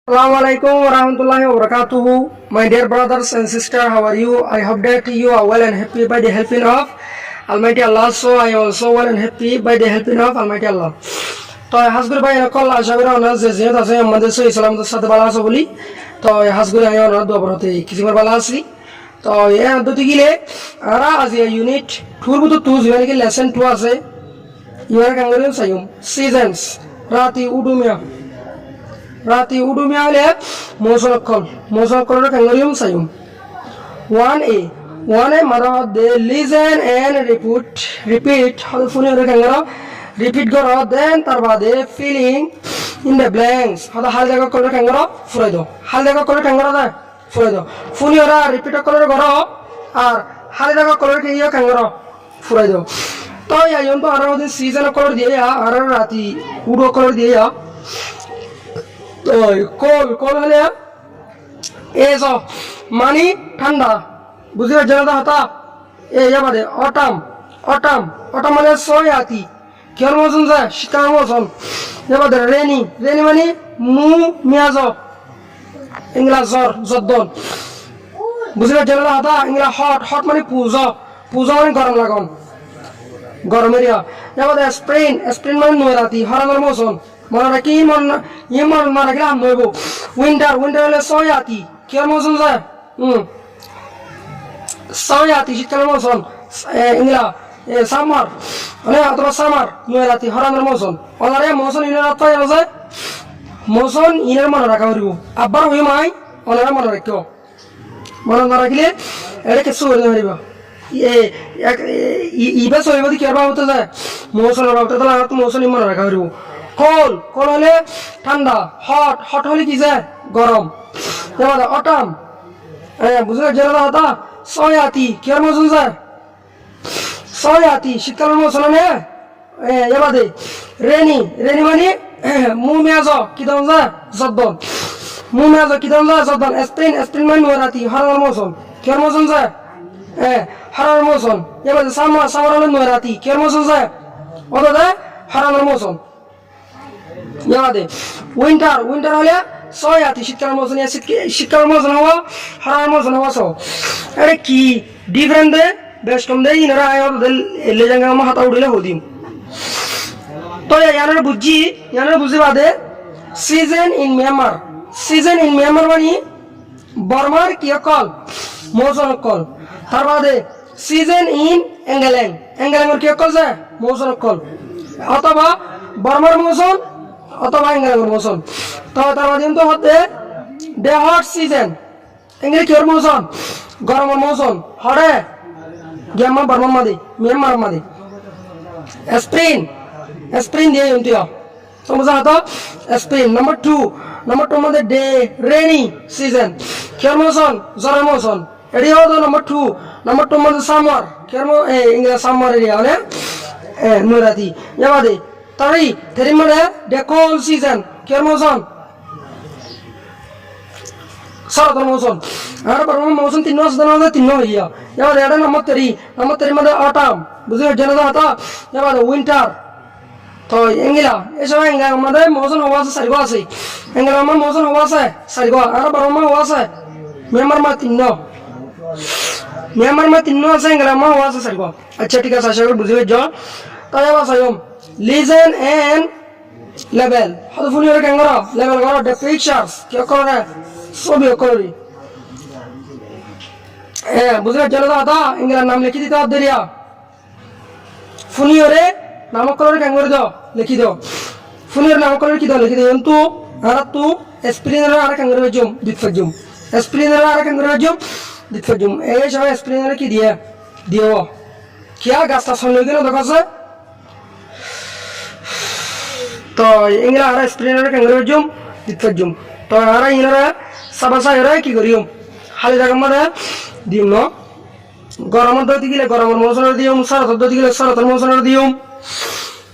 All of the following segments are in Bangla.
Assalamu alaikum wa rahmatullahi wa barakatuhu. My dear brothers and sisters, how are you? I hope that you are well and happy by the helping of Almighty Allah. So I also well and happy by the helping of Almighty Allah. তো হাসগুর ভাই নকল আশা করি অনার যে যেহেতু আছে আমাদের সহি সালামতের সাথে ভালো আছে বলি তো হাসগুর আমি অনার দোয়া হতে কিছু ভালো আছি তো এই পদ্ধতি গিলে আর আজ ইউনিট 2 বুতো 2 মানে কি লেসন 2 আছে ইয়ার কাঙ্গরিম সাইম সিজনস রাতি উডুমিয়া হলে মৌসুমকলের কাঙ্গরিম সাইম 1a মারা দে লিসেন এন্ড রিপিট হল ফুনি হলে কাঙ্গরা রিপিট করো দেন তার বাদে ফিলিং ইন দ্য ব্ল্যাঙ্কস হল হাল জায়গা কলের কাঙ্গরা ফুরাই দাও হাল জায়গা কলের কাঙ্গরা দা ফুরাই দাও ফুনি ওরা রিপিট কলের করো আর হাল জায়গা কলের কে ইয়া কাঙ্গরা ফুরাই দাও তো ইয়াইন তো আর ওদিন সিজন কলর দিয়ে আর রাতি উডো কলর দিয়ে তো কল হলে এজ মানি ঠান্ডা বুঝতে জানা হতা এ বাদে অটাম মানে সয় আতি কিয়র মৌসুম যায় শীতকাল মৌসুম বাদে রেনি মানে মিয়াজ ইংলা জদ্দন বুঝতে জানা হতা ইংলা হট মানে পূজা মানে গরম লাগন গরম এরিয়া বাদে স্প্রিন মানে নয়রাতি হরানোর মৌসুম মনে রাখি মন না রাখলে আম নইব উইন্টার হলে সয়াতি কিয়র মৌসুম যায় সয়াতি শীতকালের মৌসুম ইংলা সামার মানে অথবা সামার নয়রাতি হরানোর মৌসুম অনারে মৌসুম ইনের রাত পাই আছে মৌসুম ইনের মনে রাখা হইব আব্বার হই মাই অনারে মনে রাখিও মনে না রাখিলে এটা কিছু হইতে পারিব ইবে চলিব কি আর বাবতে যায় মৌসুমের বাবতে তাহলে আমার তো মৌসুম মনে রাখা হইব কল হলে ঠান্ডা হট হলে কি যায় গরম অটাম বুঝলে জেলা হতা সয়াতি কি আর মৌসুম যায় সয়াতি শীতকালের মৌসুম নে এবাদে রেনি মানে মেয়াজ কি দাম যায় জদ্দন মেয়াজ কি দাম যায় জদ্দন স্প্রিন মানে নয়রাতি হরানোর মৌসুম কি আর মৌসুম যায় হরানোর মৌসুম এবাদে সামার হলে নয়রাতি কি আর মৌসুম যায় অত দেয় হরানোর মৌসুম ইয়াদে উইন্টার হলে সয়াতি শীতকালের মৌসুম শীতকালের মৌসুম হওয়া হরানোর মৌসুম হওয়া সব আরে কি ডিফারেন্ট দে বেস্ট কম দে ইনারা আয় এলে জাঙ্গা আমার হাতা উড়িলে হদিম তো ইয়ানারা বুঝি বাদে সিজন ইন মিয়ানমার মানে বর্মার কি কল মৌসুম কল তার বাদে সিজন ইন এঙ্গেলেঙ্গর কি কল যায় মৌসুম কল অথবা বর্মার মৌসুম অথবা এঙ্গেলেঙ্গর মৌসুম তো তার বাদে তো হতে দে হট সিজন এঙ্গেলে কিয়র মৌসুম গরমের মৌসুম হরে গেমা বর্মার মাদি মিয়ানমার মাদি স্প্রিন দিয়ে ইন্টিয়া তো বুঝা হতো স্প্রিন নাম্বার 2 মধ্যে ডে রেনি সিজন কিয়র মৌসুম জ্বরের মৌসুম এডি হতো নাম্বার 2 মধ্যে সামার কিয়র ইংরেজি সামার এরিয়া মানে নয়রাতি ইয়াবাদে তেরি মানে ডে কোল সিজন কিয়র মৌসুম শরতের মৌসুম আর বর্মার মৌসুম তিন হইয়া ইয়াবাদে এটা নাম্বার 3 মধ্যে অটাম বুঝে জানা হতো ইয়াবাদে উইন্টার তো এঙ্গিলা এসব এঙ্গা আমাদের মৌসুম হওয়া আছে সারিগো আছে এঙ্গেলা আমার মৌসুম হওয়া আছে সারিগো আর বর্মা হওয়া আছে মিয়ানমার মা তিন আছে এঙ্গেলা আমার হওয়া আছে সারিগো আচ্ছা ঠিক আছে আশা করি বুঝে যাও তাই আবার সাইম লিসেন এন্ড লেভেল হয়তো ফুনি ওরা কেন করো লেভেল করো দ্য পিকচার্স কি করে ছবি করি বুঝলে চলে দাদা এঙ্গেলার নাম লিখে দিতে দেরিয়া ফুনি ওরে নামক কলর কেন করে দাও লিখি দাও ফুনির নামক কলর কি দাও লিখি দাও কিন্তু আর তু স্প্রিনার আর কেন করে জুম দিতফজুম স্প্রিনার আর কেন করে জুম দিতফজুম এই সব স্প্রিনার কি দিও কিয়া গাছটা সঙ্গে গেল দেখাছে তো ইংলা আর স্প্রিনার কেন করে জুম দিতফজুম তো আর ইনারা সাবাসা এরা কি করিও খালি জায়গা মধ্যে দিম ন গরমের দই দিলে গরমের মৌসুমের দিও শরতের দই দিলে শরতের মৌসুমের দিও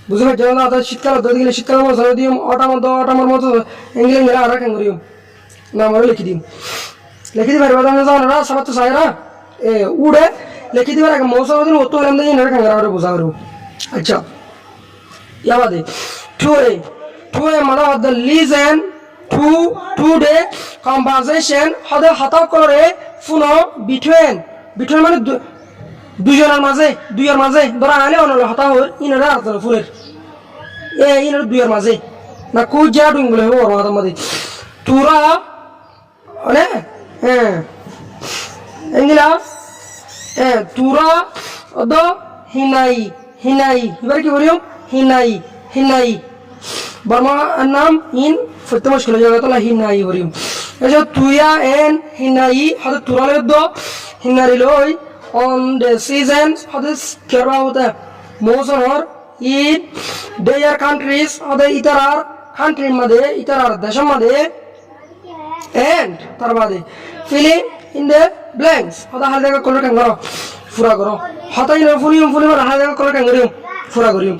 বুঝে পাই জানা দাদা শীতকালের দই দিলে শীতকালের মৌসুমের দিও অটামর মতো ইংলিশ আর কেন করিও নাম লিখি দিম পারিবা জানা জানা সবাই তো সাইরা উড়ে লিখি দিবার আগে মৌসুমের দিন অত হলাম দিন কেন করে বুঝা করব আচ্ছা ইয়াবাদে 2a মানে দ্য লিজেন today conversation হদে হতা করে ফুনো between মানে দুইজনের মাঝে ধরা আনে অনলে হতা হল ইনারা আর্তন ফুলের ইনার দুইয়ের মাঝে না কু যা ডুং বলে ওর মাথার মধ্যে তুরা মানে এঙ্গিলা তুরা অদ হিনাই এবার কি বলিম হিনাই বর্মা নাম ইন সত্য মুশকিল জায়গা তোলা হিনাই বলিম এসব তুইয়া এন হিনাই হদে তুরা লেদ হিনারি লই on the seasons হদে কেরবা হতে মৌসুমর in their countries হদে ইতারার কান্ট্রির মধ্যে ইতারার দেশের মধ্যে and তার বাদে filling in the blanks হদা হাল জায়গা কলর কেন করো ফুরা করো হতাই না ফুলিম হাল জায়গা কলর কেন করিম ফুরা করিম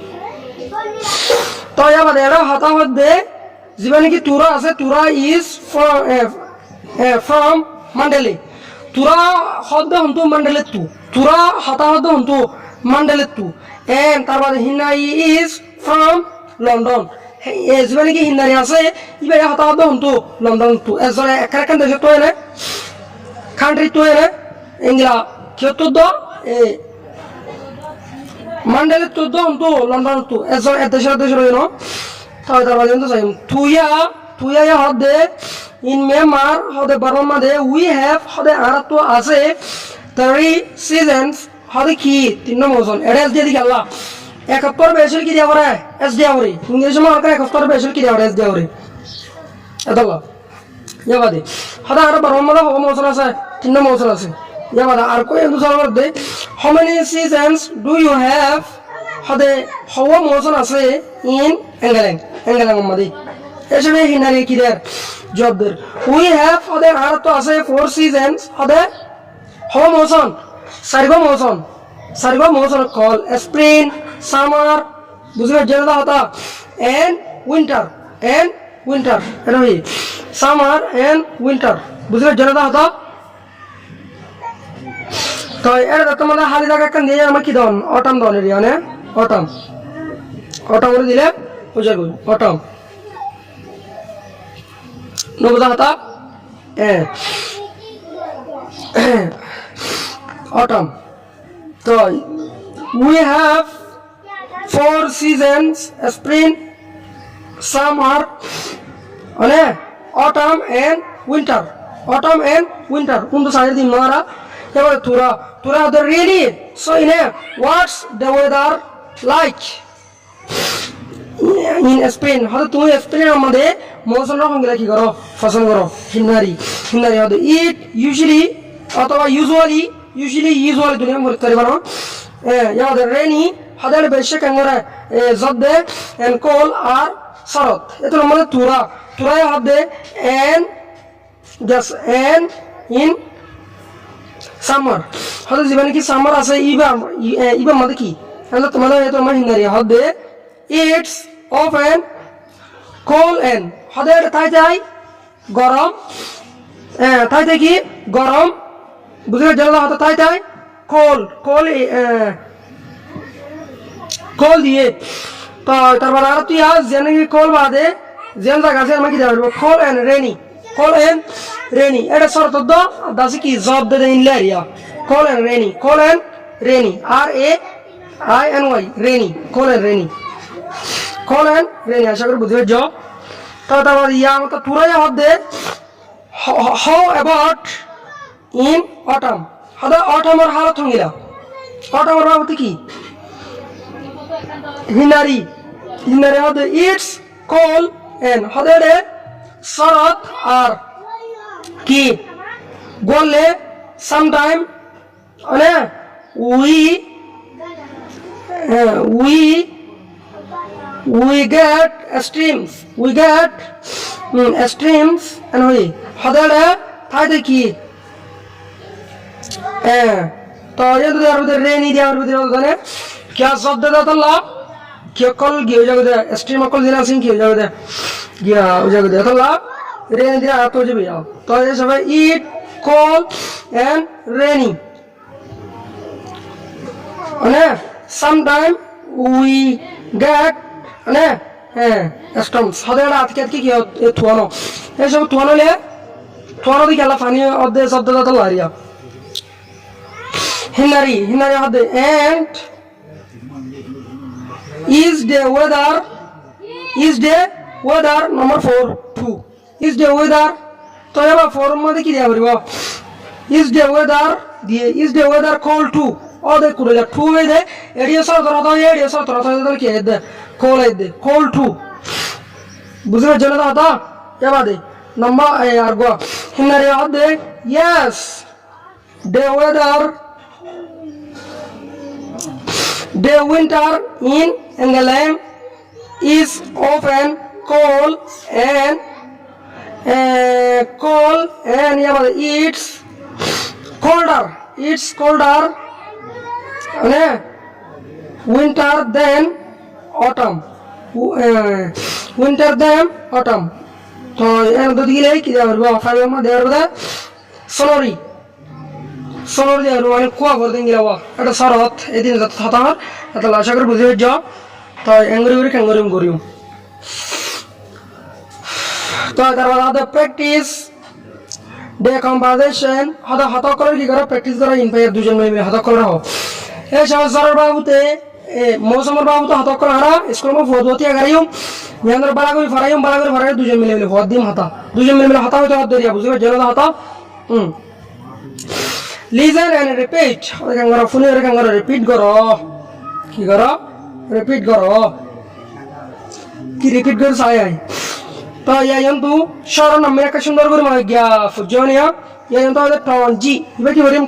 তো ইয়া বাদে এরা হতা হদে জীবনে কি তুরা আছে তুরা is from Mandalay তুরা হদে হন্তু Mandalay তুরা হতা হদে হন্তু Mandalay and তার বাদে হিনাই is from London জীবনে কি হিনারি আছে ইবাই হতা হদে হন্তু লন্ডন এজরে একখান দেশে তো এনে কান্ট্রি তো এনে ইংলা কিয়তো দ Mandalay তো হন্তু লন্ডন এজরে দেশের হইনো তাই তার বাদে হন্তু চাই তুইয়া হদে in Myanmar হদে বারমার মধ্যে we have হদে আর তো আছে 3 seasons হদে কি তিন মৌসুম এডেস দিয়ে দিকে আল্লাহ 71 বেশল কি দেওয়া রে এস দেওয়া রে ইংলিশ মা আর 71 বেশল কি দেওয়া রে এস দেওয়া রে এতলা ইয়াবাদে হদে আর বারমার মধ্যে হব মৌসুম আছে তিন মৌসুম আছে ইয়াবাদে আর কই দুসার মধ্যে how many seasons do you have হদে হব মৌসুম আছে in England মধ্যে এসবে হিনারি কি দের জবদের we have হদে আর তো আছে 4 seasons হদে হব মৌসুম সারিগো মৌসুম কল spring summer বুঝবে জেলা হতা and winter এটা হই summer and winter বুঝবে জেলা হতা তো এর তোমাদের হালি জায়গা কান দিয়ে আমরা কি দন অটাম দন এরিয়া মানে অটাম করে দিলে বুঝা গই autumn নবদা Hota autumn so we have 4 seasons spring summer autumn and winter undu side din mara ebar tura the really so what's the weather like in spring হয়তো তুমি spring এর মধ্যে মৌসুম রকম গিলা কি করো পছন্দ করো হিনারি হয়তো it usually অথবা usually দুনিয়া করতে পারো ইয়াদের রেনি হাদের বেশি কেঙ্গরে জদে and cold আর শরৎ এটার মধ্যে তুরায় হদে and in summer হয়তো জীবনে কি সামার আছে ইবা মধ্যে কি তাহলে তোমাদের তোমার হিনারি হদে it's often cold and হদের তাই গরম তাই কি গরম বুঝলে জেলা হতো তাই কোল দিয়ে তো তারপর আর তুই আজ জেনে কোল বাদে জেন জায়গা আছে আমাকে দেওয়া কোল এন্ড রেনি এটা শর্ত দাসি কি জব দে ইনলারিয়া cold and rainy RAINY rainy cold and rainy আশা করি বুঝবে জ তো তারপর ইয়া মতো পুরাই হদে how about in autumn হদে autumn এর হালত হঙ্গিলা autumn এর বাবতে কি হিনারি হদে it's cold and হদে রে শরৎ আর কি বললে sometime we get streams and হদে রে তাই কি तो ये तो यार उधर रेनी दिया और उधर उधर ने क्या शब्द था तो ला क्या कल गया उधर उधर स्ट्रीम कल दिना सिंह किया उधर गया उधर तो ला रेनी दिया तो जो भी आओ तो ये सब है eat cold and rainy sometime we get storms হদে আজকে কি থুয়ানো এসব থুয়ানো লে থুয়ানো দি খেলা পানি অর্ধে শব্দ দাতা লারিয়া হিনারি হিনারি হদে and is the weather number 4 2 is the weather তো এবার 4 মধ্যে কি দিয়া বলব is the weather cold too ওদে কুলে 2 হই দে এডিও সর ধরা কি দে cold too বুঝলে জন্য দাদা এবার দে নাম্বার আর গো হিনারি হদে yes the winter in England is often cold and it's colder winter than autumn তো এর দুই গিয়ে কি দেব ফাইভ মধ্যে দেব সরি দিয়ে মানে কুয়া করে দিন গেলাম এটা শরৎ এদিন হতাম এটা আশা করে বুঝে যাও তো এঙ্গুরি করিম তো তারপর প্র্যাকটিস ডে কম্পোজিশন হতা করে কি করো প্র্যাকটিস করো ইনফায়ার দুজন মিলে হতা করে রাখো এই সহজর বাবুতে মৌসুমের বাবুতে হতা করে হারা স্কুল মে ফোদতি আগারিম ইয়ানর বালাগুরি ফরাইম দুজন মিলে ফোদ দিম হতা দুজন মিলে হতা হইতে হত দিয়া বুঝবে জেলা হতা Listen and repeat. Repeat करो কি करो repeat करो কি repeat कर साया तो यायंतु शहर नम्बर का सुंदर गुरु मार गया फुजोनिया यायंतु आदे टॉन्जी इबे की बरिम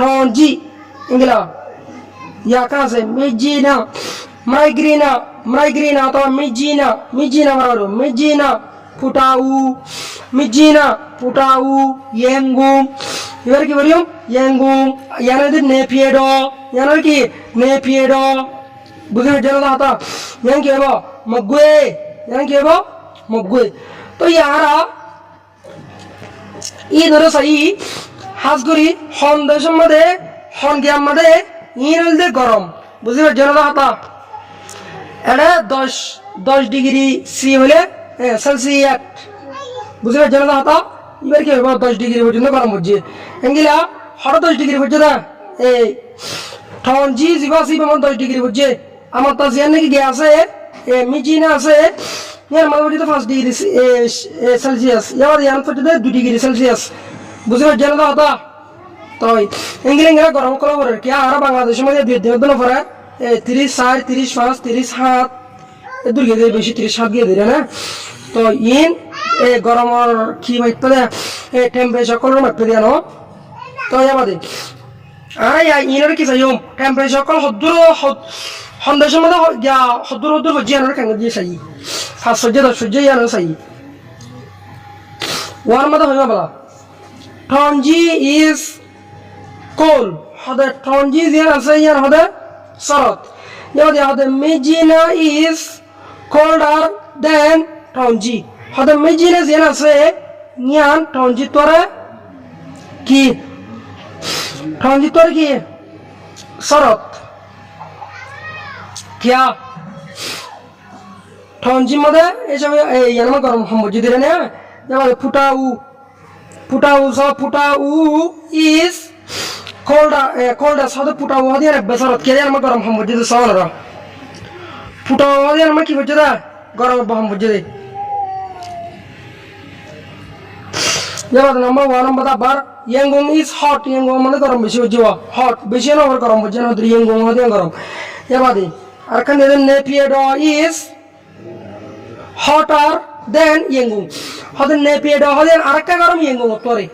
टॉन्जी इंगला या कहां से माइग्रीना तो मिजीना मारो मिजीना पुटाऊ येंगुम इवर की बरियम येंगुम यानदि नेपिएडो बुझे जरा आता यान के बो मग्गे तो यारा ই ধরে সাই হাজগুড়ি হন দেশের মধ্যে হন গ্রাম মধ্যে ইনলদে গরম বুঝিবে জনতা হাতা এটা 10 ডিগ্রি সি হলে সেলসিয়াস বুঝিবে জনতা হাতা এবার কি হবে 10 ডিগ্রি পর্যন্ত গরম হচ্ছে এঙ্গিলা হঠাৎ 10 ডিগ্রি পর্যন্ত এই ঠন জি জিবাসি বেমন 10 ডিগ্রি হচ্ছে আমার তো জিয়ান নাকি গ্যাস আছে মিজিনা আছে ইয়ার মধ্যে পর্যন্ত 5 ডিগ্রি সেলসিয়াস ইয়ার ইয়ান পর্যন্ত 2 ডিগ্রি সেলসিয়াস বুঝিবে জনতা হাতা তো এঙ্গিলা গরম করা পরে কি আর বাংলাদেশের মধ্যে দিন পরে 30 4 30 5 30 7 দূর গিয়ে বেশি 30 7 গিয়ে দিলে না তো ইন গরমের কি মাইপে টেম্পারেচার কলর মাইপে দিয়া ন তো ইয়াবাদে আয়া ইনর কি চাইম টেম্পারেচার কল হদ্দুর মধ্যে গিয়া হদ্দুর হজ্জিয়ানোর কেন দিয়ে চাই 510 সূর্য ইয়ানো চাই ওয়ার মধ্যে হইবা বলা টনজি ইজ কোল হদে টনজি জিয়ান আছে ইয়ান হদে শরৎ ইয়াবাদে হদে মেজিনা ইজ colder than টনজি হদে মেজিনা জিয়ান আছে ইয়ান টনজি তোরে কি টনজি তোরে কি শরৎ কিয়া টনজি মধ্যে এসব ইয়ান গরম সম্বজি দিলে না যাবে ফুটাউ ইজ colder সাথে ফুটাউ হদে বেসরত কে ইয়ান গরম সম্বজি দিলে সররা ফুটাউ হদে আমরা কি হচ্ছে দা গরম সম্বজি দে যাবে number 1 number bar Yangon is hot. Yangon মানে গরম বেশি হচ্ছে hot বেশি না আর গরম হচ্ছে না তো Yangon হদে গরম এবারে আর কানে নেপিয়েডো is hotter than Yangon হদে নেপিয়েডো হদে আরেকটা গরম Yangon তোরে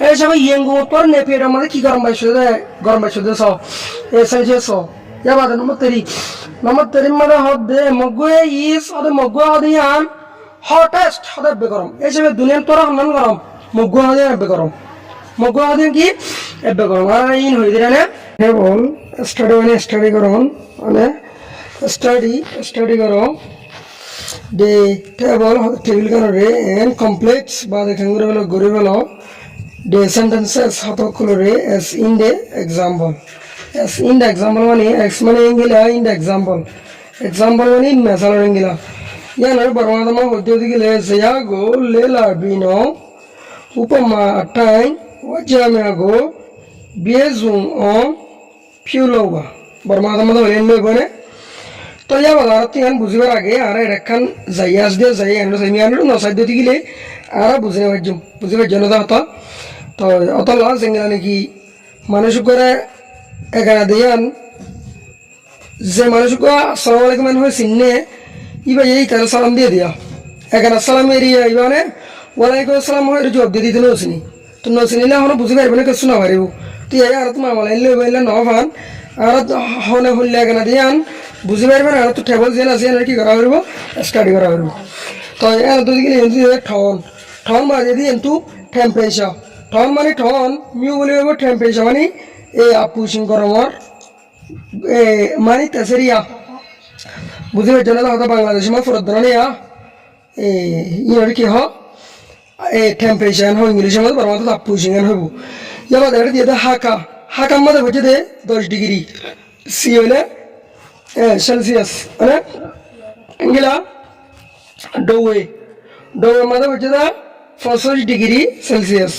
এই সব Yangon তোর নেপিয়েডো মানে কি গরম বেশি দে সো সেলসিয়াস এবারে নম্বর 3 মানে হদে মগুয়ে is হদে মগুয়ে হদে আন hottest হদে গরম এই সব দুনিয়ার তোর হনন গরম মগুয়ে হদে গরম মগুয়ে হদে কি এবে গরম আর ইন হই দিরা না এবং স্টাডি করো মানে স্টাডি করো the table করো রে and complex বা দেখাঙ্গুরে বলো গরি বলো the sentences হতো করে as in the example মানে x মানে ইংলা in the example এক্সাম্পল মানে মেসাল রেঙ্গিলা ইয়ানোর বর্মাদমা হদ্দি গেলে সেয়া গো লে লাবিনো উপমা আটাই ওয়াজামিয়া গো বিয়েজুং অ ফিউলৌবা বর্মাদমা হলেন লইবনে তো ইয়া বাজার তিন বুঝিবার আগে আর এখান যাইয়াস দিয়ে যাই এন্ড সেমি আনো নসাই দিয়ে গেলে আর বুঝিবার জন্য হতো তো অত লাস এঙ্গিলা নাকি মানুষ করে এখানে দিয়ান যে মানুষকে আসসালামু আলাইকুম হয় চিনে ইবা এই তার সালাম দিয়ে দিয়া এখানে আসসালাম এরিয়া ইবানে ওয়ালাইকুম আসসালাম হয় জবাব দিয়ে দিতে নচিনি তো নচিনিলে এখন বুঝি পারবে না কিছু না পারিব তুই এই আর তোমার মালাই লই বললে নভান আর হনে হইলে এখানে দিয়ান বুঝি পারবে না তো টেবল যেন আছে কি করা পারব স্টাডি করা পারব তো এর দুই গেলে এন্টু ঠন ঠন মাঝে দিয়ে এন্টু টেম্পারেচার ঠন মানে ঠন মিউ বলে টেম্পারেচার মানে এই আপুসিং গরমর মানে তেসেরিয়া বুঝি পারছো না হয়তো বাংলাদেশে মা ফরত ধরনিয়া ইয়ার কি হ টেম্পারেচার হয় ইংলিশের মধ্যে বড় মতো আপুসিং হইব ইয়াবা দেখা দিয়ে হাকা হাকার মধ্যে হচ্ছে দে 10 ডিগ্রি সি হইলে সেলসিয়াস মানে এগুলা ডোয়ে ডোয়ের মধ্যে হচ্ছে দা 65 ডিগ্রি সেলসিয়াস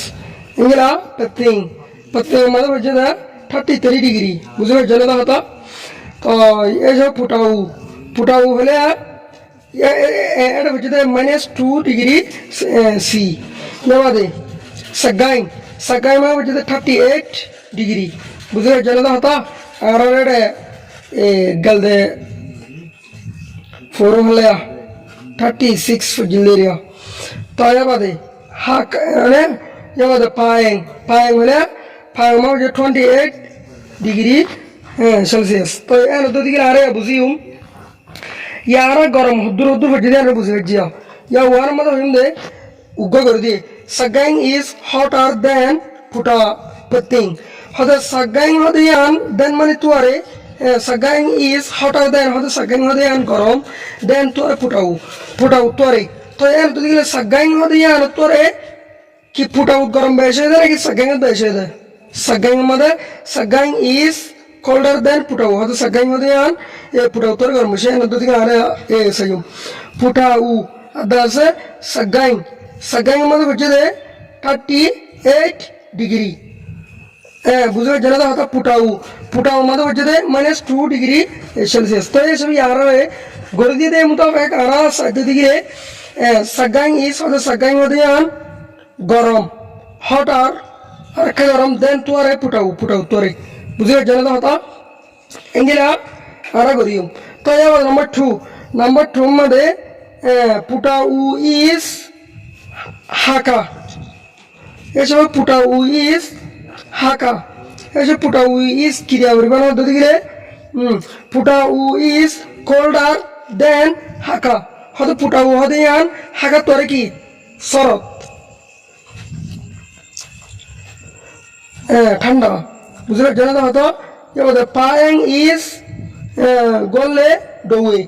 এগুলা পেত্তিং পেত্তিংয়ের মধ্যে হচ্ছে দা 33 ডিগ্রি বুঝতে পারছো না হতো তো এইসব ফুটাও হলে এটা হচ্ছে -2 ডিগ্রি সি বাদে সাগাই মানে হচ্ছে 38 ডিগ্রি বুঝতে পারছো না হতো আর এটা গলদে ফোর হলে 36 জিল্লেরিয়া তো বাদে হাক মানে বাদে পায়েং হলে পায়েং মানে হচ্ছে 28 ডিগ্রি সেলসিয়াস তো এর দিকে আরে বুঝিউম ইয়ারা গরম হুদ্দুর হচ্ছে দিয়ে বুঝে জিয়া ইয়া ওয়ার মধ্যে হইম দে উগ্র করে দিয়ে সাগাইং ইজ হটার দেন ফুটা পেতিং হতে সাগাইং হতে ইয়ান দেন মানে তুয়ারে সাগাইং ইজ হটার দেন হতে সাগাইং হতে ইয়ান গরম দেন তুয়ারে ফুটাও তুয়ারে তো এর দিকে সাগাইং হতে ইয়ান তুয়ারে কি ফুটাও গরম বেশে দেয় নাকি সাগাইং বেশে দেয় সাগাইং মধ্যে Sagaing is colder than putau hadu sagang hadu yan putau tor gor mushe na dudiga are sayum putau adase sagang madu bujhe de 38 degree বুঝে জানা হতা পুটাও মধ্যে হচ্ছে দে -2 ডিগ্রি সেলসিয়াস তো এই সব ইয়ার গড় দিয়ে দে মোতাবেক আরা সাইড দিকে সাগাং ইজ হদে সাগাং হদে ইয়ান গরম হট আর কে গরম দেন তোরে পুটাও তোরে বুঝে জানা হতা এঙ্গেলা আরা গরিম তো এবার নাম্বার 2 মধ্যে পুটাও ইজ হাকা এসব পুটাও ইজ হাকা এসব পুটাউ ইজ কিরিয়া পরিমাণ পদ্ধতি গেলে পুটাউ ইজ কোল্ডার দেন হাকা হয়তো পুটাউ হতে ইয়ান হাকা তোরে কি শরৎ ঠান্ডা বুঝলে জানা তো হতো এবার পায়েং ইজ গললে ডৌয়ে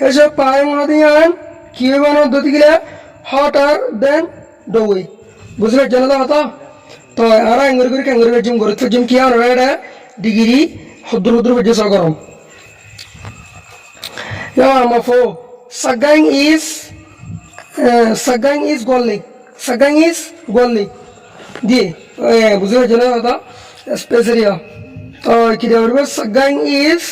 এসব পায়েং হতে ইয়ান কি পরিমাণ পদ্ধতি গেলে হটার দেন ডৌয়ে বুঝলে জানা তো হতো তো আর আঙ্গুর করে ক্যাঙ্গুর বেজুম করে তো জিম কি আর এটা ডিগ্রি হদ্দুর বেজে সব গরম ইয়া মাফো সাগাং ইজ গললি দি বুঝে জানা কথা স্পেশালিয়া তো কি দেবো সাগাং ইজ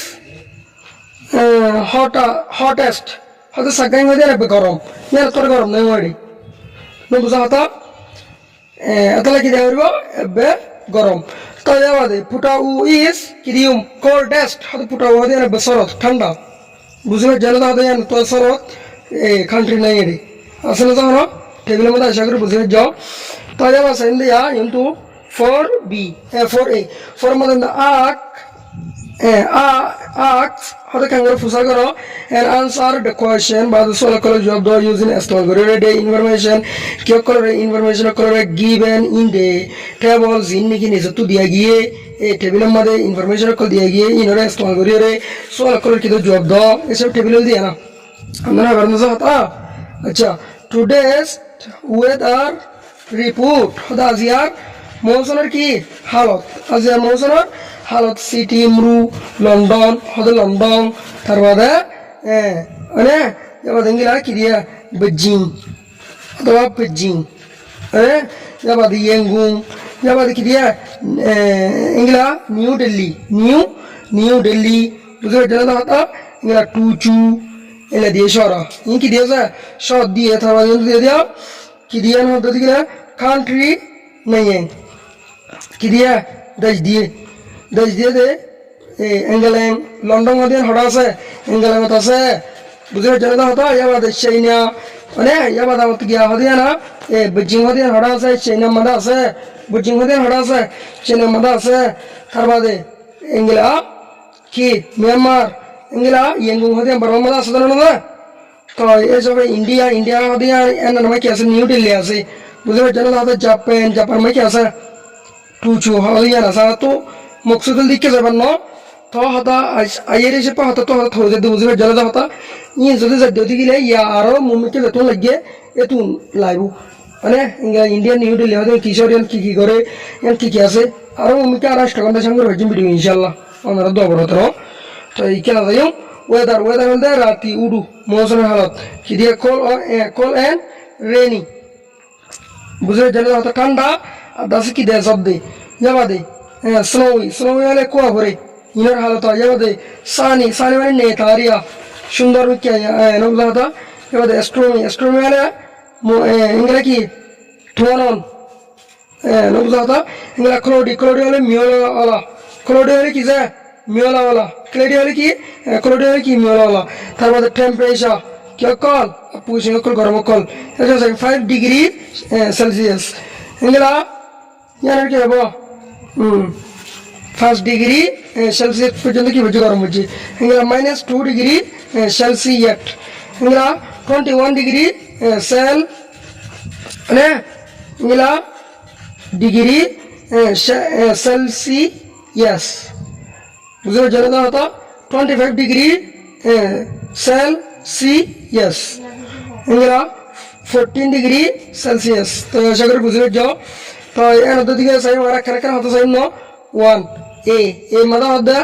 হটেস্ট হয়তো সাগাং হয়ে যায় গরম ইয়ার তোর গরম নাই মারি বুঝা হতা এতলা কি দেওয়া এবে গরম তো যাবাদে পুটাউ ইজ কি দিউম কোল্ডেস্ট হয়তো পুটাউ হতে শরৎ ঠান্ডা বুঝবে জানা হতে তো শরৎ কান্ট্রি নাই এটি আসলে তো হলো টেবিলের মধ্যে আশা করে বুঝে যাও তো যাবা সেন দিয়া কিন্তু 4 মধ্যে ask how the kangaroo fusagaro and answer the question by the solo color job do using as to the information kyo color information color given in the tables in ni ni to diya giye e table madhe information ko diya giye in or as to gore solo color ki job do esab table diya na amra garna sa hata acha today's weather report hoda aziyar মৌসুমের কি হালত আজ মৌসুমের হালত সিটি ইমরু লন্ডন হদে লন্ডন তারপরে মানে এবার ইংলা কি দিয়া বেজিং অথবা বেজিং এবার ইয়েঙ্গুং এবার কি দিয়া ইংলা নিউ দিল্লি নিউ দিল্লি বুঝতে পারছেন হতা ইংলা টুচু এলা দিয়ে সরা ই কি দিয়েছে সর দিয়ে তারপরে দিয়ে দিয়া কি দিয়া হতে দিকে কান্ট্রি নেই কি দিয়া দেশ দিয়ে দে ইংল্যান্ড লন্ডন মধ্যে হঠাৎ আছে ইংল্যান্ড আছে বুঝতে পারছেন হতা ইয়াবাদ চাইনা মানে ইয়াবাদ আমার গিয়া হদিয়া না বেজিং হদিয়া হঠাৎ আছে চাইনা মাদা আছে বেজিং হদিয়া হঠাৎ আছে চাইনা মাদা আছে তার বাদে ইংলা কি মিয়ানমার ইংলা ইয়েঙ্গুং হদিয়া বারো মাদা আছে জানো না তো এইসব ইন্ডিয়া হদিয়া এনে নামে কি আছে নিউ দিল্লি আছে বুঝতে পারছেন হতা জাপান মাই কি আছে টুচু হদিয়া না তো মকসুদুল দিকে যাবার ন তো হতা আইয়ের হিসেবে হতা তো হতা থৈ যদি বুঝবে জলে হতা ই যদি যদি গেলে ইয়া আরো মুমিকে বেতন লাগিয়ে এতুন লাইব মানে ইন্ডিয়ান নিউ দিল্লি হতে কিশোর কি করে কি আছে আরো মুমিকে আর 8 ঘন্টা সঙ্গে হয়েছে ভিডিও ইনশাল্লাহ ওনারা দবরত তো এই কেনা যাই ওয়েদার মধ্যে রাতি উডু মৌসুমের হালত কি দিয়ে কল এন্ড রেনি বুঝবে জলে হতা ঠান্ডা আর দাসে কি দেয় সব দে যাবা দে স্নোই হলে কুয়া ভরে ইনার হালত ইয়াবাদে সানি মানে নেতারিয়া সুন্দর কি নবলা হতা ইয়াবাদে স্ট্রমি হলে ইংরা কি থুয়ানন নবলা হতা ইংরা ক্লোডি হলে মিওলা ক্লোডি হলে কি যায় মিওলাওয়ালা ক্লেডি হলে কি মিওলাওয়ালা তার মধ্যে টেম্পারেচার কি কল পুষিং কল গরম কল 5 ডিগ্রি সেলসিয়াস ইংরা ইয়ার কি হবো 5 ডিগ্রি সেলসিয়াস পর্যন্ত কি হচ্ছে গরম হচ্ছে ইংলা -2 ডিগ্রি সেলসিয়াস ইংলা 21 ডিগ্রি সেল মানে ইংলা ডিগ্রি সেলসিয়াস বুঝলো জানা হতো 25 ডিগ্রি সেলসিয়াস ইংলা 14 ডিগ্রি সেলসিয়াস তো আশা করি বুঝলে যাও তো এর দিকে চাই ওরা কারেক্ট হতে চাই ন 1 a mother of the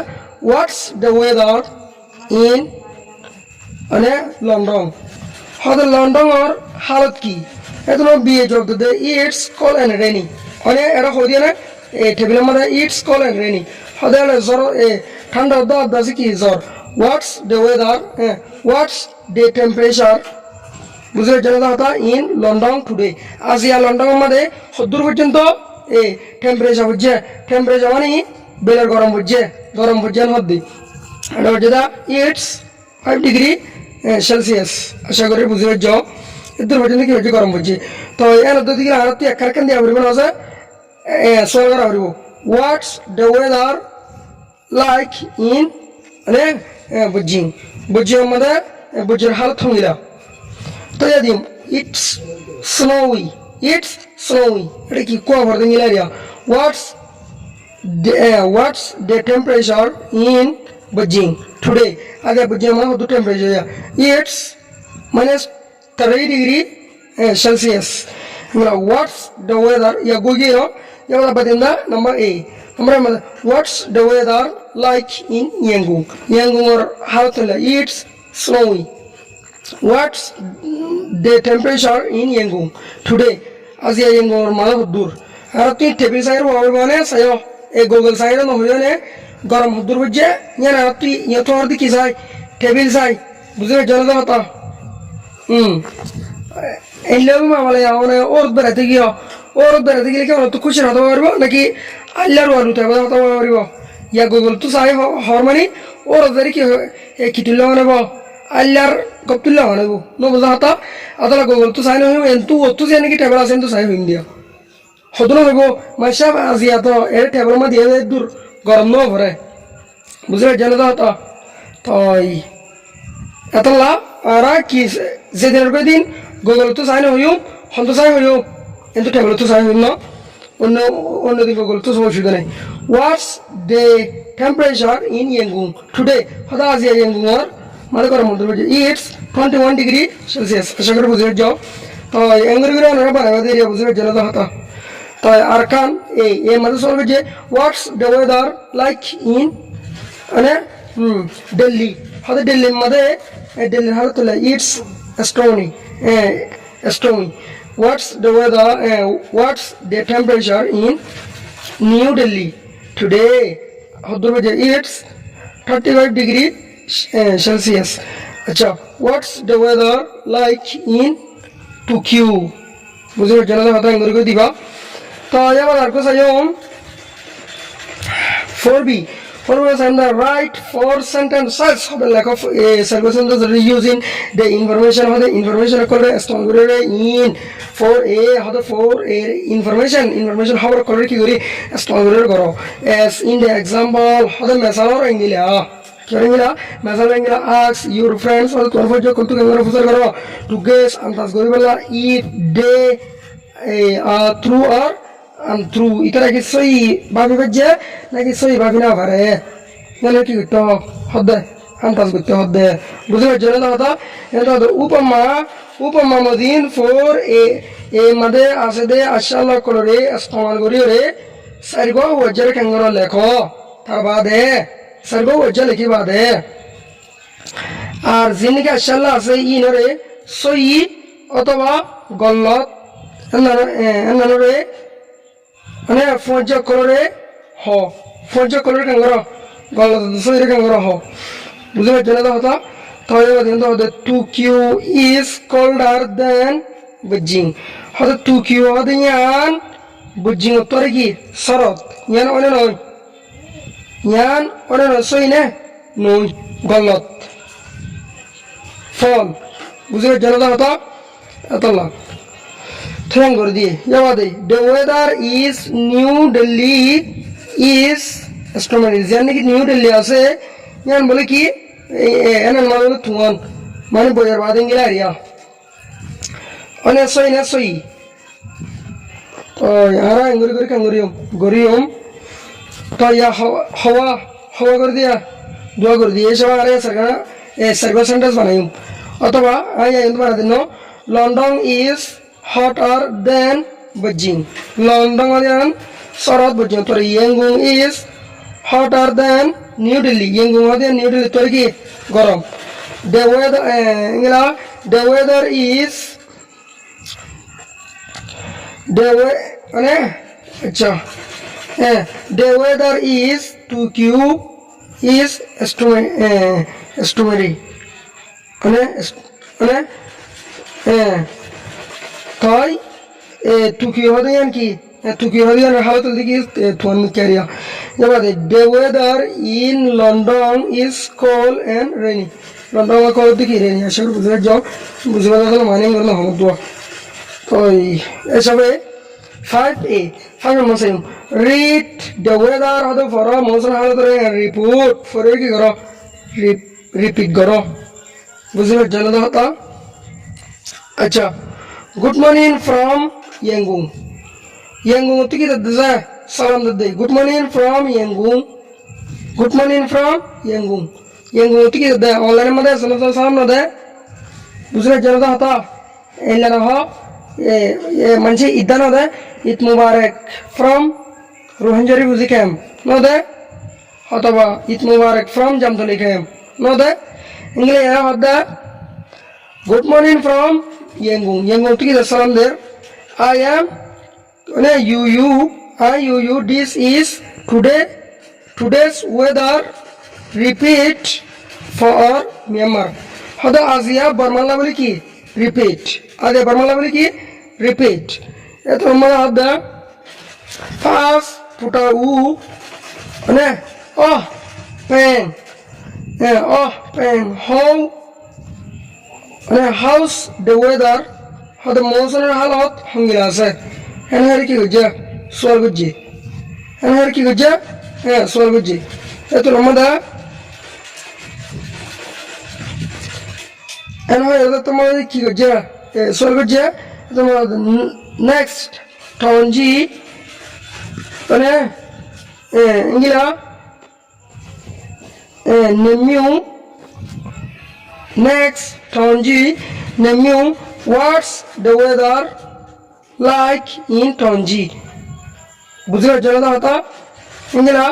what's the weather in London how the London or halat ki eto be job the it's cold and rainy era hodiya na table mother it's cold and rainy how the zoro thanda da ki zor what's the weather what's the temperature বুঝলে জানা হতা ইন লন্ডন টুডে আজিয়া লন্ডন মধ্যে সদ্দুর পর্যন্ত টেম্পারেচার মানে বেলার গরম বুঝছে হদ্দি এটা হচ্ছে দা ইটস 5 ডিগ্রি সেলসিয়াস আশা করি বুঝে যাও এদুর পর্যন্ত কি হচ্ছে গরম বুঝছে তো এর দিকে আর তুই এক কারখান দিয়া পড়বে না আছে সল করা পড়ব হোয়াটস দ্য ওয়েদার লাইক ইন মানে বুঝছি মধ্যে বুঝের হালত হঙ্গিলা তো দিম ইটস স্নোই এটা কি কোয়া ভরতে গিলারিয়া what's the temperature in Beijing today aage Beijing ma hodu temperature it's -30 degree Celsius what's the weather ya gogiro ya badinda number a number what's the weather like in Yangon or haltala it's snowy what's the temperature in Yangon today azia Yangon or ma hodur আর তুই টেবিল সাইড হবে মানে সাইও এই গুগল সাইড ন হইও নে গরম হদুর বুঝে না তুই ইয়তো আর দি কি চাই টেবিল চাই বুঝে জানা দাও এই লোক মামলে মানে ওর বেড়াতে গিয়ে কেমন তো খুশি হতে পারবো নাকি আল্লাহর ওয়ারুতে হতে পারবো ইয়া গুগল তো চাই হর মানে ওর ধরে কি কিতুল্লা বানাব আল্লাহর গপ্তুল্লা বানাব নবুঝা হতা আদালা গুগল তো চাই নয় এন্তু অত যে নাকি টেবিল আছে তো চাই হইম দিয়া হদনো হইব মাসা আজিয়া তো এর টেবিল মা দিয়ে দূর গরম ন ভরে বুঝলে জানা দাও তো তাই এতলা আর কি যেদিনের দিন গুগল তো চাই না হইও হন্ত চাই হইও কিন্তু টেবিল তো চাই হইম না অন্য দিন গুগল তো সব অসুবিধা নেই what's the temperature in Yangon today হদা আজিয়া ইয়াঙ্গুং আর মাঝে গরম মধ্যে বুঝে ইটস 21 ডিগ্রি সেলসিয়াস আশা করে বুঝে যাও তো এঙ্গুরি করে ওনারা বানাবে দিয়ে বুঝে জানা দাও হতা তাই আরকান এই মধ্যে সলভ যে হোয়াটস দ্য ওয়েদার লাইক ইন মানে দিল্লি হতে দিল্লির মধ্যে দিল্লির হালত হলে it's stony stony what's the temperature in New Delhi today হতে যে it's 35 degree Celsius আচ্ছা what's the weather like in Tokyo বুঝে জানা কথা ইংরেজি করে দিবা তো এবার আর কোথায় যাও 4b and the right four sentences হবে লেখ several sentences using the information হবে information করে স্ট্রং করে in for a হবে for a information হবে করে কি করি স্ট্রং করে করো as in the example হবে মেসালর ইংলিয়া কেরিংলা মেসালর ইংলিয়া ask your friends হবে তোর ফজো কত কেমন ফুসার করো to guess আন্দাজ করিবেলা if they true or untrue ইতারা কি সহি ভাবি বাজে নাকি সহি ভাবি না পারে মানে কি করতে হবে আন্দাজ করতে হবে বুঝতে পারছো না কথা এটা উপমা মদিন ফোর এ মাদে আছে দে আশাল্লাহ করে ইস্তেমাল করি রে সারগো ওয়াজার কেঙ্গর লেখো তার বাদে সারগো ওয়াজার লিখি বাদে আর জিনিকে আশাল্লাহ আছে ইনরে সহি অথবা গলত এনারে মানে ফজ করে ফজ করে কেঙ্গর গলত সহি কেঙ্গর বুঝতে পারছো না কথা তাহলে Tokyo is colder than Beijing হয়তো Tokyo হয়তো ইয়ান Beijing উত্তরে কি শরৎ ইয়ান নয় সই না নয় গলত ফল বুঝতে পারছো না কথা এতলা ঠ্যাং করে দিয়ে যাওয়া দেয় the weather is New Delhi is astronomy জানি কি নিউ দিল্লি আছে ইয়ান বলে কি এনার মানে তুয়ান মানে বইয়ের বাদ ইংলা আরিয়া অনেক সই না সই তো ইয়ারা ইংরি করে গরিয়ম তো ইয়া হওয়া করে দিয়া দোয়া করে দিয়ে এসব আরে সরকার সার্ভিস সেন্টার্স বানাইম অথবা আইয়া ইন্দ বানা দিন London is hotter than Beijing London মানে শরৎ Beijing তো Yangon is hotter than New Delhi Yangon মানে নিউ দিল্লি তো কি গরম the weather is মানে আচ্ছা the weather is Tokyo is stormy মানে তাই Tokyo হতে ইয়ান কি Tokyo হতে ইয়ান হালত দেখি তুয়ান ক্যারিয়া যাবা the weather in London is cold and rainy London call দেখি রেনি আশা করি বুঝতে যাও বুঝতে পারলে মানে করলে হম দোয়া তো এসবে 5a 5 number same read the weather হতে ফর মৌসুম হালত রিপোর্ট ফরে কি করো রিপিট করো বুঝতে পারছো না হতা আচ্ছা গুড মর্নিং ফ্রম ইয়াঙ্গুং তুই কি দাদা সালাম দাদা গুড মর্নিং ফ্রম ইয়াঙ্গুং তুই কি দাদা অনলাইনের মধ্যে সালাম না দে বুঝলে জানা হতা এলা রহ মানুষ ঈদা না দে ঈদ মুবারক ফ্রম রোহিঞ্জারি বুঝি ক্যাম্প ন দে অথবা ঈদ মুবারক ফ্রম জামতলি ক্যাম্প ন দে ইংলিশ হদা গুড মর্নিং ফ্রম ইয়াঙ্গুং তুই কি সালাম দে I am you this is today's weather repeat for Myanmar হদা আজিয়া বর্মালা বলি কি রিপিট আদে বর্মালা বলি কি রিপিট এত মানে হদা ফার্স্ট পুটা উ মানে পেন how মানে how's the weather হদা মৌসুমের হালত হঙ্গিলা আছে এনহার কি হচ্ছে সোয়াল বুঝছি এনহার কি হচ্ছে সোয়াল বুঝছি এত রমদা এনহার তোমার কি হচ্ছে সোয়াল বুঝছে তোমার নেক্সট টনজি মানে ইংলা নেমিউ next টনজি নেমিউ what's the weather like in Tonji বুঝলে জনতা হতা ইংলা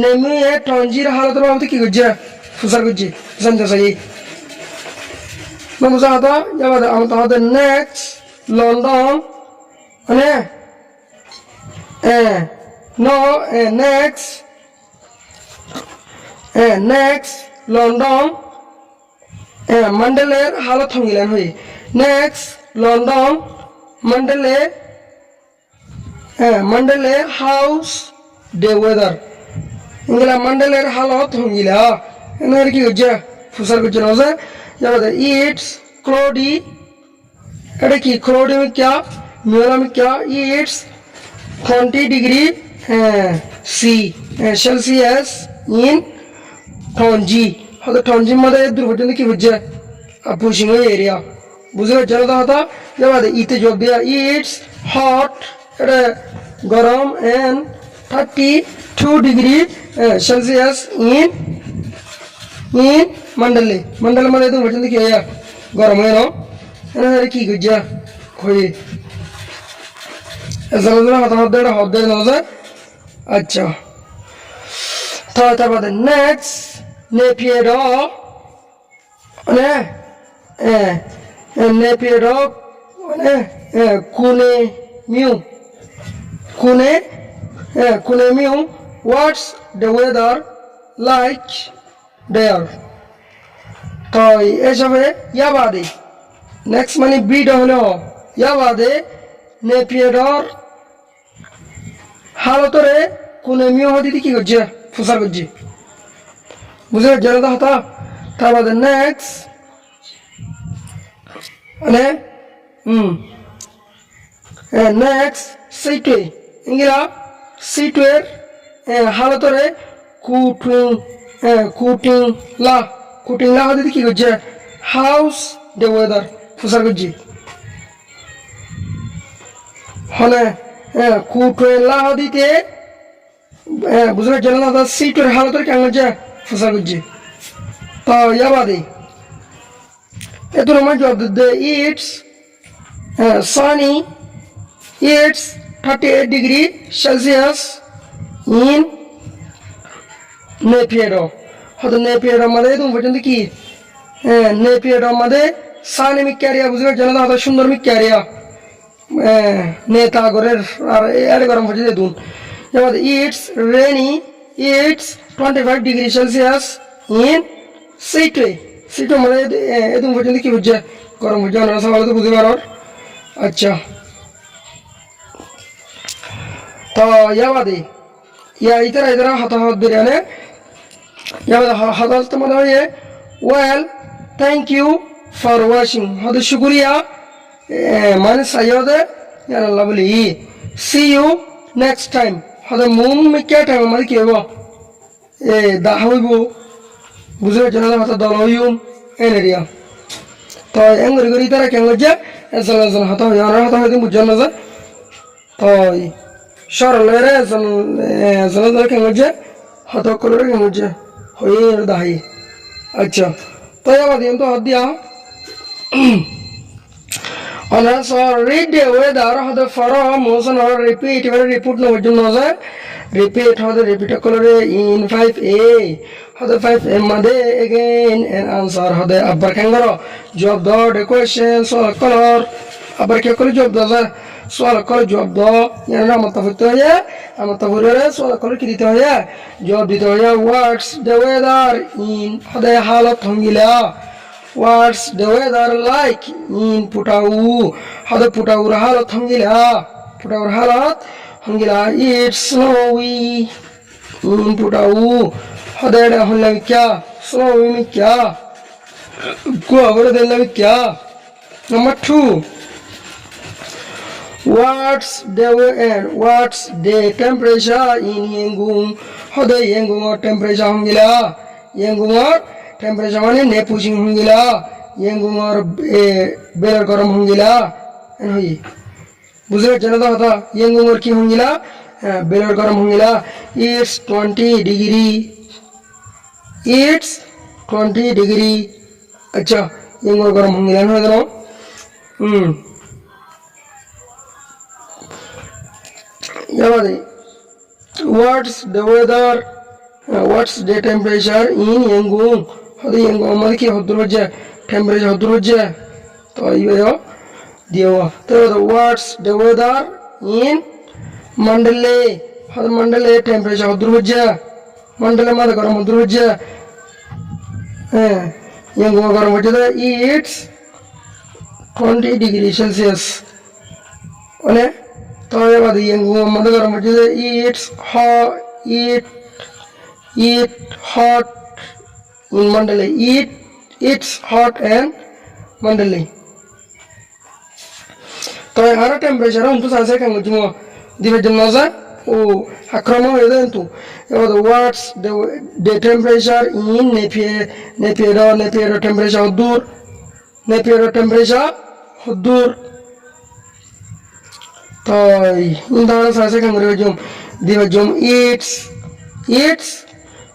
নেমিয়ে টঞ্জির হালতের বাবদ কি করছে ফুসার করছে জানতে চাই বুঝা হতা যাবার আমাদের নেক্সট লন্ডন মানে next London Mandela halat hongilan hui next London Mandela house the weather ingla Mandela halat hongila enar ki hojja fusar ko janoza jabada it's cloudy eta ki cloudy mein kya mela mein kya it's 20 degree C Celsius in Tonji হয়তো টনজির মধ্যে দূর পর্যন্ত কি বুঝছে পুশিং এরিয়া বুঝে জনতা হতা যাবাদ ইতে যোগ দেয়া ইটস হট এটা গরম এন্ড 32 ডিগ্রি সেলসিয়াস ইন মন্ডলে মধ্যে দূর পর্যন্ত কি হয় গরম হয় না কি বুঝছে হয়ে জনতা হতা হতে না আচ্ছা তারপরে নেক্সট নেপিয়েডো মানে কুনে মিউ what's the weather like there তো এসবে ইয়া বাদে নেক্সট মানে বিড হলো ইয়া বাদে নেপিয়েডর হালতরে কুনে মিউ হতে কি করছে ফুসার করছে বুঝলে জনতা হতা তারপরে নেক্সট মানে নেক্সট সিটুয়ে ইংরা সিটুয়ের হালতরে কুটিং লা হতে কি করছে হাউস দ্য ওয়েদার ফুসার করছে হলে কুটুয়ে লা হদিতে বুঝলে জনতা সিটুয়ের হালতরে কেন করছে ফুসার করছে তো ইয়া বাদে এত রকম জব দে it's sunny it's 38 degree Celsius in Naypyidaw হয়তো নেপিয়েডো মধ্যে তুমি পর্যন্ত কি নেপিয়েডো মধ্যে সানি মিক্যারিয়া বুঝবে জনতা হয়তো সুন্দর মিক্যারিয়া নেতাগরের আর এর গরম পর্যন্ত দুন যেমন it's rainy it's 25 degree Celsius in Sittwe মানে এদম পর্যন্ত কি বুঝছে গরম বুঝছে না সবাই তো বুঝতে পারো আচ্ছা তো ইয়া বাদে ইতরা হতাহত বিরিয়ানে ইয়া বাদে হতাহত তোমাদের হয়ে well thank you for watching হতে শুক্রিয়া মানে সাইয়দে ইয়ার আল্লাহ বলি সি ইউ নেক্সট টাইম হতে মুম মিক্কা টাইম আমাদের কি হবো দা হইব বুঝলে জনতা হতা দল হইম এরিয়া তো এঙ্গরি করি তারা কেন যে এজন হতা হই আর হতা হইতে বুঝছেন না যে তো সরলেরে এজন কেন যে হতা করে কেন যে হই দাহি আচ্ছা তো এবার দিন তো হদ দিয়া অনা read the weather হতে ফর মোশন আর রিপিট এবারে রিপিট না বুঝছেন না যে repeat হতে রিপিট করে in 5a হতে 5a মধ্যে again an answer হতে আবার কেন করো জবাব দাও the question সলভ করো আবার কি করে জবাব দাও সলভ করে জবাব দাও এর নাম তো হতে হয় আমার তো বলে সলভ করে কি দিতে হয় জবাব দিতে হয় what's the weather in হতে হালত হঙ্গিলা what's the weather like in পুটাউ হতে পুটাউর হালত হঙ্গিলা পুটাউর হালত হঙ্গিলা it's snowy in পুটাউ হতে এটা হলাম क्या snowy में क्या গোবরে দিলাম क्या number 2 what's the temperature in Yangon হতে Yangon temperature হঙ্গিলা Yangon temperature মানে নে পুশিং হঙ্গিলা Yangon বেলার গরম হঙ্গিলা এন হই বুঝলে জনতা হতা Yangon কি হঙ্গিলা বেলার গরম হঙ্গিলা it's 20 ডিগ্রি আচ্ছা Yangon গরম হঙ্গিলা হয় না এবারে what's the temperature in Yangon হদে Yangon আমাদের কি হদ্দুর হচ্ছে টেম্পারেচার হদ্দুর হচ্ছে তো এইভাবে দিও তো what's the weather in Mandalay হদে Mandalay টেম্পারেচার হদ্দুর হচ্ছে Mandalay মাঝে গরম হদ্দুর হচ্ছে হ্যাঁ Yangon গরম হচ্ছে it's 20 degree Celsius মানে তো এবারে Yangon মাঝে গরম হচ্ছে it's hot in Mandalay. It's hot and Mandalay. तो हर टेम्परेचर हम तो सांसे कहेंगे जो दिवे जन्नोज़ा ओ अक्रमण हो जाए तो ये तो what's the temperature in Napier temperature दूर Napier temperature दूर तो इन दोनों सांसे कहेंगे जो दिवे जो it's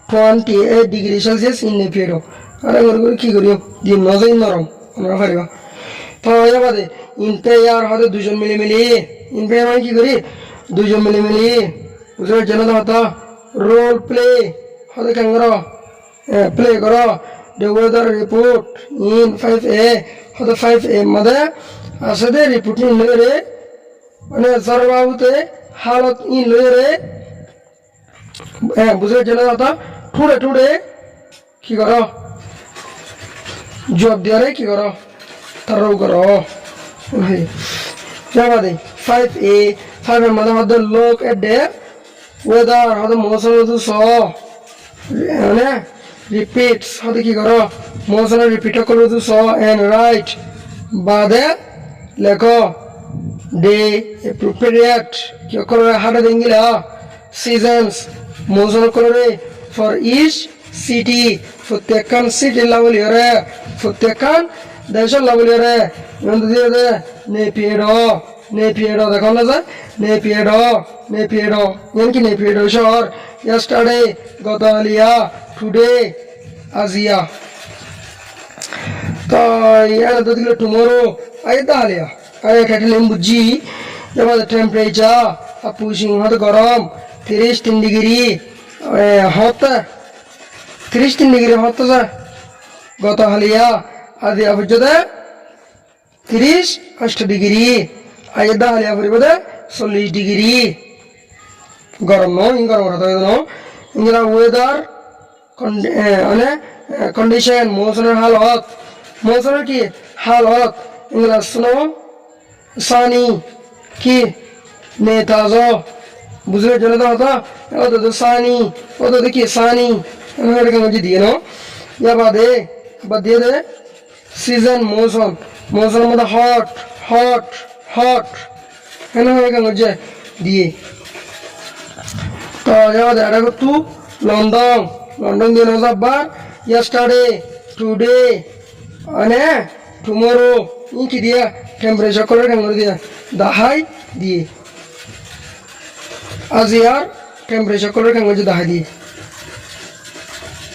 28 degree Celsius in Napier আর আমরা কি করি দিন নজর নরম আমরা পারিবা তো এবারে ইনপেয়ার হতে দুজন মিলে ইনপেয়ার মানে কি করি দুজন মিলে বুঝলে জানো তো রোল প্লে হতে কেন করো প্লে করো the weather report in 5A হতে 5A মধ্যে আসলে রিপোর্ট ইন লরে মানে সর্বাউতে হালত ইন লরে বুঝলে জানো তো টুডে কি করো জব দিয়ারে কি করো তারও করো যাবাদে 5A 5 এর মধ্যে look at the weather হতে মৌসুম তো স মানে repeats হতে কি করো মৌসুম রিপিট করো তো স and write বাদে লেখো ডে appropriate কি করো হাড়ে দেঙ্গিলা seasons মৌসুম করো for each city প্রত্যেকখান সিটি লাভলি রে প্রত্যেকখান দেশের লাভলি রে বন্ধু দিয়ে দে নেপিয়েডো দেখো না যে নেপিয়েডো কি নেপিয়েডো শহর yesterday গতকালিয়া টুডে আজিয়া তো ইয়ার তো দিলে টুমরো আই দালিয়া আই কাটিলে বুঝি এবার টেম্পারেচার পুশিং হতে গরম 33 ডিগ্রি হতে 33 ডিগ্রি হতে যায় গত হালিয়া আদি আবজদে 38 ডিগ্রি আইদা হালিয়া পরিবদে 40 ডিগ্রি গরম নয় গরম হতে হয় ইংরা ওয়েদার মানে কন্ডিশন মৌসুমের মৌসুমের কি হালত ইংরা স্নো সানি কি নেতাজো বুঝলে জন্য তো হতো তো সানি হতো কি সানি এরকম দিয়ে নো या बाद दे सीजन मौसम मतलब हॉट है ना मुझे दिए तो या बाद एडा तू लंदन दिन बार yesterday today अने tomorrow ये की दिया टेम्परेचर कलर दिया the high दिए आज यार टेम्परेचर कलर the high दिए